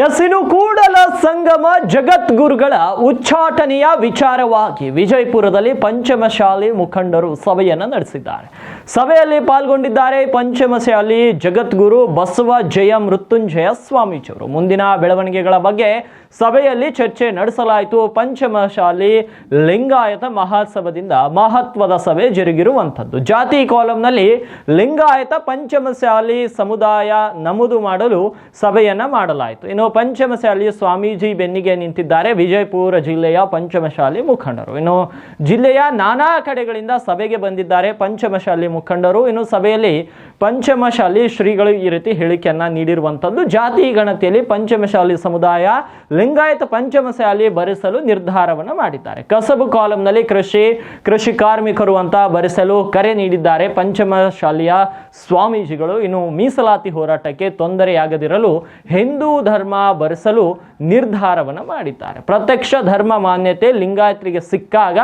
ಇನ್ನು ಕೂಡಲ ಸಂಗಮ ಜಗದ್ಗುರುಗಳ ಉಚ್ಚಾಟನೆಯ ವಿಚಾರವಾಗಿ ವಿಜಯಪುರದಲ್ಲಿ ಪಂಚಮಶಾಲಿ ಮುಖಂಡರು ಸಭೆಯನ್ನು ನಡೆಸಿದ್ದಾರೆ. ಸಭೆಯಲ್ಲಿ ಪಾಲ್ಗೊಂಡಿದ್ದಾರೆ ಪಂಚಮಶಾಲಿ ಜಗದ್ಗುರು ಬಸವ ಜಯ ಮೃತ್ಯುಂಜಯ ಸ್ವಾಮೀಜಿಯವರು. ಮುಂದಿನ ಬೆಳವಣಿಗೆಗಳ ಬಗ್ಗೆ ಸಭೆಯಲ್ಲಿ ಚರ್ಚೆ ನಡೆಸಲಾಯಿತು. ಪಂಚಮಶಾಲಿ ಲಿಂಗಾಯತ ಮಹಾಸಭಾದಿಂದ ಮಹತ್ವದ ಸಭೆ ಜರುಗಿರುವಂಥದ್ದು. ಜಾತಿ ಕಾಲಂನಲ್ಲಿ ಲಿಂಗಾಯತ ಪಂಚಮಶಾಲಿ ಸಮುದಾಯ ನಮೂದು ಮಾಡಲು ಸಭೆಯನ್ನ ಮಾಡಲಾಯಿತು. ಇನ್ನು ಪಂಚಮಶಾಲಿ ಸ್ವಾಮೀಜಿ ಬೆನ್ನಿಗೆ ನಿಂತಿದ್ದಾರೆ ವಿಜಯಪುರ ಜಿಲ್ಲೆಯ ಪಂಚಮಶಾಲಿ ಮುಖಂಡರು. ಇನ್ನು ಜಿಲ್ಲೆಯ ನಾನಾ ಕಡೆಗಳಿಂದ ಸಭೆಗೆ ಬಂದಿದ್ದಾರೆ ಪಂಚಮಶಾಲಿ ಮುಖಂಡರು. ಇನ್ನು ಸಭೆಯಲ್ಲಿ ಪಂಚಮಶಾಲಿ ಶ್ರೀಗಳು ಈ ರೀತಿ ಹೇಳಿಕೆಯನ್ನ ನೀಡಿರುವಂಥದ್ದು. ಜಾತಿ ಗಣತಿಯಲ್ಲಿ ಪಂಚಮಶಾಲಿ ಸಮುದಾಯ ಲಿಂಗಾಯತ ಪಂಚಮಶಾಲಿ ಭರಿಸಲು ನಿರ್ಧಾರವನ್ನು ಮಾಡಿದ್ದಾರೆ. ಕಸಬು ಕಾಲಂನಲ್ಲಿ ಕೃಷಿ ಕಾರ್ಮಿಕರು ಅಂತ ಭರಿಸಲು ಕರೆ ನೀಡಿದ್ದಾರೆ ಪಂಚಮಶಾಲಿಯ ಸ್ವಾಮೀಜಿಗಳು. ಇನ್ನು ಮೀಸಲಾತಿ ಹೋರಾಟಕ್ಕೆ ತೊಂದರೆಯಾಗದಿರಲು ಹಿಂದೂ ಧರ್ಮ ಭರಿಸಲು ನಿರ್ಧಾರವನ್ನು ಮಾಡಿದ್ದಾರೆ. ಪ್ರತ್ಯಕ್ಷ ಧರ್ಮ ಮಾನ್ಯತೆ ಲಿಂಗಾಯತರಿಗೆ ಸಿಕ್ಕಾಗ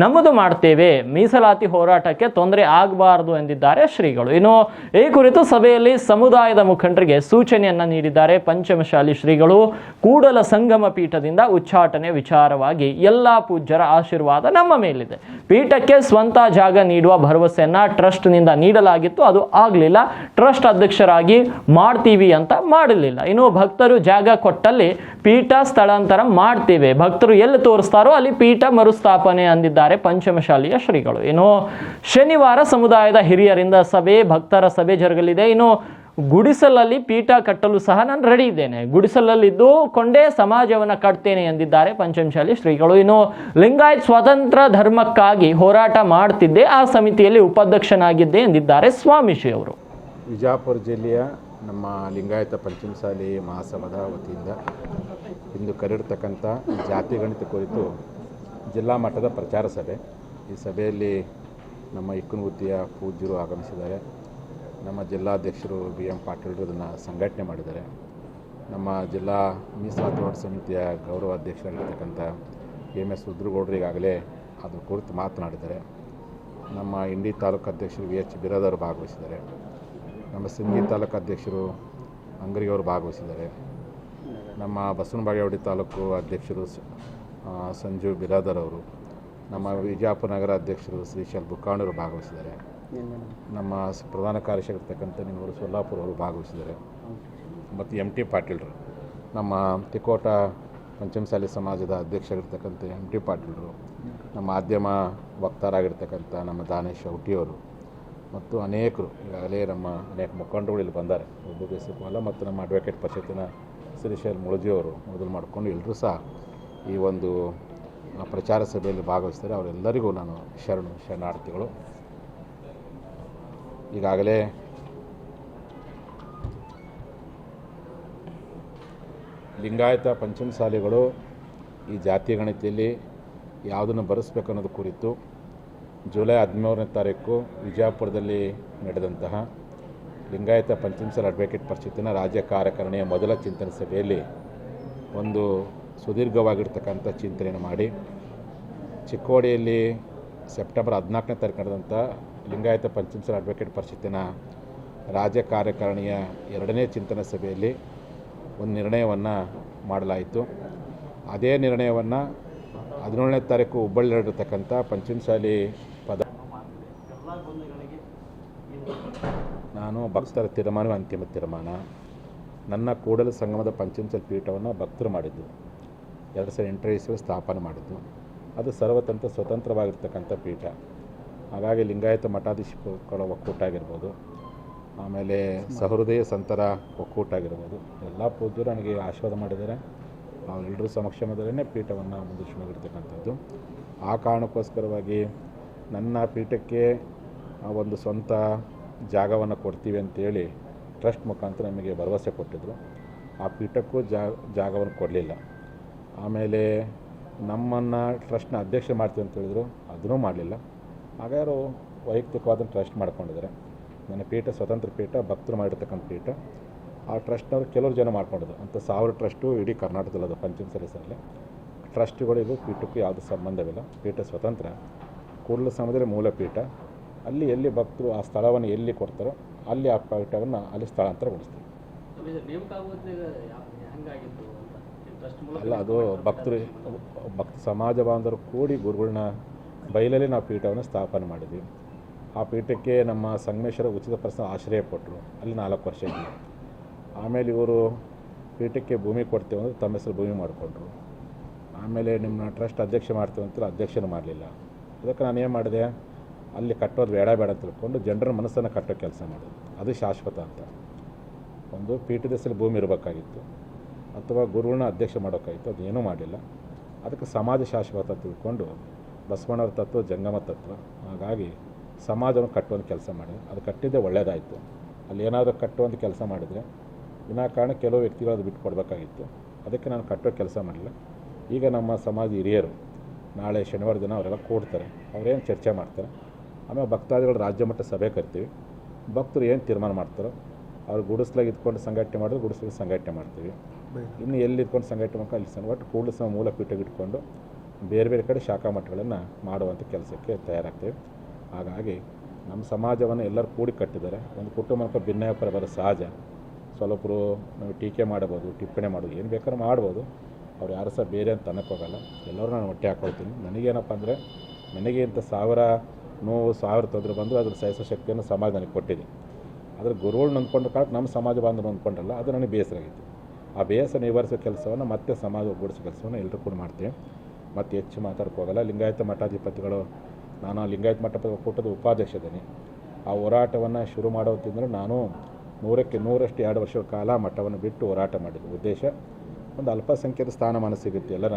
ನಮೂದು ಮಾಡ್ತೇವೆ, ಮೀಸಲಾತಿ ಹೋರಾಟಕ್ಕೆ ತೊಂದರೆ ಆಗಬಾರದು ಎಂದಿದ್ದಾರೆ ಶ್ರೀಗಳು. ಇನ್ನು ಈ ಕುರಿತು ಸಭೆಯಲ್ಲಿ ಸಮುದಾಯದ ಮುಖಂಡರಿಗೆ ಸೂಚನೆಯನ್ನ ನೀಡಿದ್ದಾರೆ ಪಂಚಮಶಾಲಿ ಶ್ರೀಗಳು. ಕೂಡಲ ಸಂಗಮ ಪೀಠದಿಂದ ಉಚ್ಚಾಟನೆ ವಿಚಾರವಾಗಿ ಎಲ್ಲಾ ಪೂಜ್ಯರ ಆಶೀರ್ವಾದ ನಮ್ಮ ಮೇಲಿದೆ. ಪೀಠಕ್ಕೆ ಸ್ವಂತ ಜಾಗ ನೀಡುವ ಭರವಸೆಯನ್ನ ಟ್ರಸ್ಟ್ ನಿಂದ ನೀಡಲಾಗಿತ್ತು, ಅದು ಆಗಲಿಲ್ಲ. ಟ್ರಸ್ಟ್ ಅಧ್ಯಕ್ಷರಾಗಿ ಮಾಡ್ತೀವಿ ಅಂತ ಮಾಡಲಿಲ್ಲ. ಇನ್ನು ಭಕ್ತರು ಜಾಗ ಕೊಟ್ಟಲ್ಲಿ ಪೀಠ ಸ್ಥಳಾಂತರ ಮಾಡ್ತೇವೆ, ಭಕ್ತರು ಎಲ್ಲಿ ತೋರಿಸ್ತಾರೋ ಅಲ್ಲಿ ಪೀಠ ಮರುಸ್ಥಾಪನೆ ಅಂದಿದ್ದಾರೆ ಪಂಚಮಶಾಲಿಯ ಶ್ರೀಗಳು. ಇನ್ನು ಶನಿವಾರ ಸಮುದಾಯದ ಹಿರಿಯರಿಂದ ಸಭೆ, ಭಕ್ತರ ಸಭೆ ಜರುಗಲಿದೆ. ಇನ್ನು ಗುಡಿಸಲಲ್ಲಿ ಪೀಠ ಕಟ್ಟಲು ಸಹ ನಾನು ರೆಡಿ ಇದ್ದೇನೆ, ಗುಡಿಸಲಲ್ಲಿದ್ದು ಕೊಂಡೇ ಸಮಾಜವನ್ನು ಕಟ್ತೇನೆ ಎಂದಿದ್ದಾರೆ ಪಂಚಮಶಾಲಿ ಶ್ರೀಗಳು. ಇನ್ನು ಲಿಂಗಾಯತ್ ಸ್ವತಂತ್ರ ಧರ್ಮಕ್ಕಾಗಿ ಹೋರಾಟ ಮಾಡ್ತಿದ್ದೆ, ಆ ಸಮಿತಿಯಲ್ಲಿ ಉಪಾಧ್ಯಕ್ಷನಾಗಿದ್ದೆ ಎಂದಿದ್ದಾರೆ ಸ್ವಾಮೀಜಿ ಅವರು. ವಿಜಯಪುರ ಜಿಲ್ಲೆಯ ನಮ್ಮ ಲಿಂಗಾಯತ ಪಂಚಮಶಾಲಿ ಮಹಾಸಭಾದ ವತಿಯಿಂದ ಇಂದು ಕರೆದಿರ್ತಕ್ಕಂಥ ಜಾತಿ ಗಣಿತ ಕುರಿತು ಜಿಲ್ಲಾ ಮಟ್ಟದ ಪ್ರಚಾರ ಸಭೆ. ಈ ಸಭೆಯಲ್ಲಿ ನಮ್ಮ ಇಕ್ಕನಗುತ್ತಿಯ ಪೂಜ್ಯರು ಆಗಮಿಸಿದ್ದಾರೆ. ನಮ್ಮ ಜಿಲ್ಲಾಧ್ಯಕ್ಷರು BM ಪಾಟೀಲರು ಇದನ್ನು ಸಂಘಟನೆ ಮಾಡಿದ್ದಾರೆ. ನಮ್ಮ ಜಿಲ್ಲಾ ಮೀಸಲಾತಿ ಹೋರಾಟ ಸಮಿತಿಯ ಗೌರವ ಅಧ್ಯಕ್ಷರಾಗಿರ್ತಕ್ಕಂಥ MS ರುದ್ರಗೌಡರು ಈಗಾಗಲೇ ಅದ್ರ ಕುರಿತು ಮಾತನಾಡಿದ್ದಾರೆ. ನಮ್ಮ ಇಂಡಿ ತಾಲೂಕು ಅಧ್ಯಕ್ಷರು VH ಬಿರಾದವರು ಭಾಗವಹಿಸಿದ್ದಾರೆ. ನಮ್ಮ ಸಿಂಗಿ ತಾಲೂಕು ಅಧ್ಯಕ್ಷರು ಅಂಗರಿಯವರು ಭಾಗವಹಿಸಿದ್ದಾರೆ. ನಮ್ಮ ಬಸವನಬಾಗೇವಾಡಿ ತಾಲೂಕು ಅಧ್ಯಕ್ಷರು ಸಂಜು ಬಿರಾದರ್ ಅವರು, ನಮ್ಮ ವಿಜಯಪುರ ನಗರ ಅಧ್ಯಕ್ಷರು ಶ್ರೀಶೈಲ್ ಬುಕ್ಕಾಣರು ಭಾಗವಹಿಸಿದ್ದಾರೆ. ನಮ್ಮ ಪ್ರಧಾನ ಕಾರ್ಯದರ್ಶಿಯಾಗಿರ್ತಕ್ಕಂಥ ನಿಮ್ಮವರು ಸೊಲ್ಲಾಪುರ ಅವರು ಭಾಗವಹಿಸಿದ್ದಾರೆ. ಮತ್ತು MT ಪಾಟೀಲರು, ನಮ್ಮ ತಿಕೋಟ ಪಂಚಮಶಾಲಿ ಸಮಾಜದ ಅಧ್ಯಕ್ಷರಾಗಿರ್ತಕ್ಕಂಥ MT ಪಾಟೀಲರು, ನಮ್ಮ ಮಾಧ್ಯಮ ವಕ್ತಾರಾಗಿರ್ತಕ್ಕಂಥ ನಮ್ಮ ದಾನೇಶ್ ಔಟಿಯವರು ಮತ್ತು ಅನೇಕರು ಈಗಾಗಲೇ ನಮ್ಮ ಅನೇಕ ಮುಖಂಡರುಗಳು ಇಲ್ಲಿ ಬಂದ್ದಾರೆ. ಒಬ್ಬ ಬೇಸಿಕಲ್ಲ ಮತ್ತು ನಮ್ಮ ಅಡ್ವೊಕೇಟ್ ಪರಿಷತ್ತಿನ ಶ್ರೀಶೈಲ್ ಮುಳಜಿಯವರು ಮೊದಲು ಮಾಡಿಕೊಂಡು ಎಲ್ಲರೂ ಸಹ ಈ ಒಂದು ಪ್ರಚಾರ ಸಭೆಯಲ್ಲಿ ಭಾಗವಹಿಸ್ತಾರೆ. ಅವರೆಲ್ಲರಿಗೂ ನಾನು ಶರಣಾರ್ಥಿಗಳು. ಈಗಾಗಲೇ ಲಿಂಗಾಯತ ಪಂಚಮಶಾಲಿಗಳು ಈ ಜಾತಿ ಗಣತಿಯಲ್ಲಿ ಯಾವುದನ್ನು ಬರೆಸಬೇಕು ಅನ್ನೋದು ಕುರಿತು ಜುಲೈ 13ನೇ ತಾರೀಕು ವಿಜಯಪುರದಲ್ಲಿ ನಡೆದಂತಹ ಲಿಂಗಾಯತ ಪಂಚಮಶಾಲಿ ಅಡ್ವೊಕೇಟ್ ಪರಿಷತ್ತಿನ ರಾಜ್ಯ ಕಾರ್ಯಕಾರಿಣಿಯ ಮೊದಲ ಚಿಂತನೆ ಸಭೆಯಲ್ಲಿ ಒಂದು ಸುದೀರ್ಘವಾಗಿರ್ತಕ್ಕಂಥ ಚಿಂತನೆಯನ್ನು ಮಾಡಿ ಚಿಕ್ಕೋಡಿಯಲ್ಲಿ ಸೆಪ್ಟೆಂಬರ್ 14ನೇ ತಾರೀಕು ನಡೆದಂಥ ಲಿಂಗಾಯತ ಪಂಚಮಶಾಲಿ ಅಡ್ವೊಕೇಟ್ ಪರಿಷತ್ತಿನ ರಾಜ್ಯ ಕಾರ್ಯಕಾರಿಣಿಯ 2ನೇ ಚಿಂತನೆ ಸಭೆಯಲ್ಲಿ ಒಂದು ನಿರ್ಣಯವನ್ನು ಮಾಡಲಾಯಿತು. ಅದೇ ನಿರ್ಣಯವನ್ನು 17ನೇ ತಾರೀಕು ಹುಬ್ಬಳ್ಳಿ ನಡೆದಿರ್ತಕ್ಕಂಥ ಪಂಚಮಶಾಲಿ ನಾನು ಭಕ್ತರ ತೀರ್ಮಾನವೇ ಅಂತಿಮ ತೀರ್ಮಾನ. ನನ್ನ ಕೂಡಲ ಸಂಗಮದ ಪಂಚಮಶಾಲಿ ಪೀಠವನ್ನು ಭಕ್ತರು ಮಾಡಿದ್ದು 2008 ಸ್ಥಾಪನೆ ಮಾಡಿದ್ದು. ಅದು ಸರ್ವತಂತ್ರ ಸ್ವತಂತ್ರವಾಗಿರ್ತಕ್ಕಂಥ ಪೀಠ. ಹಾಗಾಗಿ ಲಿಂಗಾಯತ ಮಠಾಧೀಶಗಳ ಒಕ್ಕೂಟ ಆಗಿರ್ಬೋದು, ಆಮೇಲೆ ಸಹೃದಯ ಸಂತರ ಒಕ್ಕೂಟ ಆಗಿರ್ಬೋದು, ಎಲ್ಲ ಪೂಜ್ಯರು ನನಗೆ ಆಶೀರ್ವಾದ ಮಾಡಿದ್ದಾರೆ. ನಾವೆಲ್ಲರೂ ಸಮಕ್ಷಮದಲ್ಲೇ ಪೀಠವನ್ನು ಮುಂದುವರಿಸಿರ್ತಕ್ಕಂಥದ್ದು. ಆ ಕಾರಣಕ್ಕೋಸ್ಕರವಾಗಿ ನನ್ನ ಪೀಠಕ್ಕೆ ಒಂದು ಸ್ವಂತ ಜಾಗವನ್ನು ಕೊಡ್ತೀವಿ ಅಂತೇಳಿ ಟ್ರಸ್ಟ್ ಮುಖಾಂತರ ನಮಗೆ ಭರವಸೆ ಕೊಟ್ಟಿದ್ದರು. ಆ ಪೀಠಕ್ಕೂ ಜಾಗವನ್ನು ಕೊಡಲಿಲ್ಲ. ಆಮೇಲೆ ನಮ್ಮನ್ನು ಟ್ರಸ್ಟ್ನ ಅಧ್ಯಕ್ಷ ಮಾಡ್ತೀವಿ ಅಂತ ಹೇಳಿದ್ರು, ಅದನ್ನೂ ಮಾಡಲಿಲ್ಲ. ಹಾಗಾದ್ರು ವೈಯಕ್ತಿಕವಾದ ಟ್ರಸ್ಟ್ ಮಾಡ್ಕೊಂಡಿದ್ದಾರೆ. ನನ್ನ ಪೀಠ ಸ್ವತಂತ್ರ ಪೀಠ, ಭಕ್ತರು ಮಾಡಿರ್ತಕ್ಕಂಥ ಪೀಠ. ಆ ಟ್ರಸ್ಟ್ನವರು ಕೆಲವರು ಜನ ಮಾಡ್ಕೊಂಡಿದ್ರು. ಅಂಥ 1000 ಟ್ರಸ್ಟು ಇಡೀ ಕರ್ನಾಟಕದಲ್ಲದು ಪಂಚಮಶಾಲಿ ಸರಲ್ಲಿ. ಟ್ರಸ್ಟ್ಗಳಿಗೂ ಪೀಠಕ್ಕೂ ಯಾವುದೇ ಸಂಬಂಧವಿಲ್ಲ. ಪೀಠ ಸ್ವತಂತ್ರ. ಕೂಡಲ ಸಂಗಮದಲ್ಲಿ ಮೂಲ ಪೀಠ. ಅಲ್ಲಿ ಎಲ್ಲಿ ಭಕ್ತರು ಆ ಸ್ಥಳವನ್ನು ಎಲ್ಲಿ ಕೊಡ್ತಾರೋ ಅಲ್ಲಿ ಆ ಪೀಠವನ್ನು ಅಲ್ಲಿ ಸ್ಥಳಾಂತರಗೊಳಿಸ್ತೀವಿ. ಅಲ್ಲ, ಅದು ಭಕ್ತ ಸಮಾಜ ಬಾಂಧವರು ಕೂಡಿ ಗುರುಗಳನ್ನ ಬೈಲಲ್ಲಿ ನಾವು ಪೀಠವನ್ನು ಸ್ಥಾಪನೆ ಮಾಡಿದ್ವಿ. ಆ ಪೀಠಕ್ಕೆ ನಮ್ಮ ಸಂಗಮೇಶ್ವರ ಉಚಿತ ಪ್ರಶ್ನೆ ಆಶ್ರಯ ಕೊಟ್ಟರು. ಅಲ್ಲಿ 4 ವರ್ಷ ಇದ್ವಿ. ಆಮೇಲೆ ಇವರು ಪೀಠಕ್ಕೆ ಭೂಮಿ ಕೊಡ್ತೇವೆ ಅಂದರೆ ತಮ್ಮ ಹೆಸರು ಭೂಮಿ ಮಾಡಿಕೊಂಡ್ರು. ಆಮೇಲೆ ನಿಮ್ಮ ಟ್ರಸ್ಟ್ ಅಧ್ಯಕ್ಷ ಮಾಡ್ತೀವಿ ಅಂತ ಅಧ್ಯಕ್ಷನೂ ಮಾಡಲಿಲ್ಲ. ಅದಕ್ಕೆ ನಾನು ಏನು ಮಾಡಿದೆ, ಅಲ್ಲಿ ಕಟ್ಟೋದು ಬೇಡ ಅಂತ ತಿಳ್ಕೊಂಡು ಜನರ ಮನಸ್ಸನ್ನು ಕಟ್ಟೋ ಕೆಲಸ ಮಾಡೋದು. ಅದು ಶಾಶ್ವತ ಅಂತ. ಒಂದು ಪೀಠದ ಹೆಸರು ಭೂಮಿ ಇರಬೇಕಾಗಿತ್ತು ಅಥವಾ ಗುರುಗಳನ್ನ ಅಧ್ಯಕ್ಷ ಮಾಡೋಕ್ಕಾಗಿತ್ತು, ಅದೇನೂ ಮಾಡಲಿಲ್ಲ. ಅದಕ್ಕೆ ಸಮಾಜ ಶಾಶ್ವತ ತಿಳ್ಕೊಂಡು ಬಸವಣ್ಣವ್ರ ತತ್ವ ಜಂಗಮ ತತ್ವ. ಹಾಗಾಗಿ ಸಮಾಜವನ್ನು ಕಟ್ಟುವಂಥ ಕೆಲಸ ಮಾಡಿದೆ. ಅದು ಕಟ್ಟಿದ್ದೇ ಒಳ್ಳೆಯದಾಯಿತು. ಅಲ್ಲಿ ಏನಾದರೂ ಕಟ್ಟುವಂಥ ಕೆಲಸ ಮಾಡಿದರೆ ವಿನಾಕಾರಣ ಕೆಲವು ವ್ಯಕ್ತಿಗಳು ಅದು ಬಿಟ್ಟು ಕೊಡಬೇಕಾಗಿತ್ತು. ಅದಕ್ಕೆ ನಾನು ಕಟ್ಟೋ ಕೆಲಸ ಮಾಡಲಿಲ್ಲ. ಈಗ ನಮ್ಮ ಸಮಾಜ ಹಿರಿಯರು ನಾಳೆ ಶನಿವಾರ ದಿನ ಅವರೆಲ್ಲ ಕೂಡ್ತಾರೆ, ಅವರೇನು ಚರ್ಚೆ ಮಾಡ್ತಾರೆ. ಆಮೇಲೆ ಭಕ್ತಾದಿಗಳು ರಾಜ್ಯ ಮಟ್ಟ ಸಭೆ ಕರಿತೀವಿ. ಭಕ್ತರು ಏನು ತೀರ್ಮಾನ ಮಾಡ್ತಾರೋ ಅವ್ರು ಗುಡಿಸ್ಲಾಗ ಇದ್ಕೊಂಡು ಸಂಘಟನೆ ಮಾಡಿದ್ರೆ ಗುಡಿಸ್ಲಾಗ ಸಂಘಟನೆ ಮಾಡ್ತೀವಿ. ಇನ್ನು ಎಲ್ಲಿ ಇದ್ಕೊಂಡು ಸಂಘಟನೆ ಮಾಡ್ಕೊಂಡು ಅಲ್ಲಿ ಒಟ್ಟು ಕೂಡಲ ಮೂಲ ಪೀಠ ಇಟ್ಕೊಂಡು ಬೇರೆ ಬೇರೆ ಕಡೆ ಶಾಖಾ ಮಠಗಳನ್ನು ಮಾಡುವಂಥ ಕೆಲಸಕ್ಕೆ ತಯಾರಾಗ್ತೀವಿ. ಹಾಗಾಗಿ ನಮ್ಮ ಸಮಾಜವನ್ನು ಎಲ್ಲರೂ ಕೂಡಿ ಕಟ್ಟಿದ್ದಾರೆ. ಒಂದು ಕುಟುಂಬಕ್ಕೆ ಭಿನ್ನಾಭಿಪ್ರಾಯ ಬರೋ ಸಹಜ. ಸ್ವಲ್ಪರು ನಾವು ಟೀಕೆ ಮಾಡಬೋದು, ಟಿಪ್ಪಣಿ ಮಾಡೋದು, ಏನು ಬೇಕಾದ್ರೂ ಮಾಡ್ಬೋದು. ಅವ್ರು ಯಾರು ಸಹ ಬೇರೆ ಅಂತ ಅನ್ನಕ್ಕೆ ಹೋಗಲ್ಲ. ಎಲ್ಲರೂ ನಾನು ಹೊಟ್ಟೆ ಹಾಕ್ಕೊಳ್ತೀನಿ. ನನಗೇನಪ್ಪ ಅಂದರೆ, ನನಗೆ ಇಂಥ 1000 ನೋವು 1000 ತೊಂದರೆ ಬಂದು ಅದ್ರ ಸಹಿಸೋ ಶಕ್ತಿಯನ್ನು ಸಮಾಜ ನನಗೆ ಕೊಟ್ಟಿದೆ. ಆದರೆ ಗುರುಗಳು ನಂಬ್ಕೊಂಡು ಕಾಲಕ್ಕೆ ನಮ್ಮ ಸಮಾಜ ಬಾಂಧವರು ಅಂದ್ಕೊಂಡ್ರಲ್ಲ, ಅದು ನನಗೆ ಬೇಸರ ಆಗಿತ್ತು. ಆ ಬೇಸರ ನಿವಾರಿಸೋ ಕೆಲಸವನ್ನು ಮತ್ತೆ ಸಮಾಜ ಒಗ್ಗೂಡಿಸೋ ಕೆಲಸವನ್ನು ಎಲ್ಲರೂ ಕೂಡ ಮಾಡ್ತೀವಿ. ಮತ್ತು ಹೆಚ್ಚು ಮಾತಾಡಕ್ಕೆ ಹೋಗಲ್ಲ. ಲಿಂಗಾಯತ ಮಠಾಧಿಪತಿಗಳು, ನಾನು ಲಿಂಗಾಯತ ಮಠ ಕೂಟದ ಉಪಾಧ್ಯಕ್ಷದ್ದೀನಿ. ಆ ಹೋರಾಟವನ್ನು ಶುರು ಮಾಡೋದ್ರಿಂದ ನಾನು 100ಕ್ಕೆ 100ರಷ್ಟು 2 ವರ್ಷಗಳ ಕಾಲ ಮಠವನ್ನು ಬಿಟ್ಟು ಹೋರಾಟ ಮಾಡಿದ್ದು. ಉದ್ದೇಶ ಒಂದು ಅಲ್ಪಸಂಖ್ಯಾತ ಸ್ಥಾನಮಾನ ಸಿಗುತ್ತೆ ಎಲ್ಲ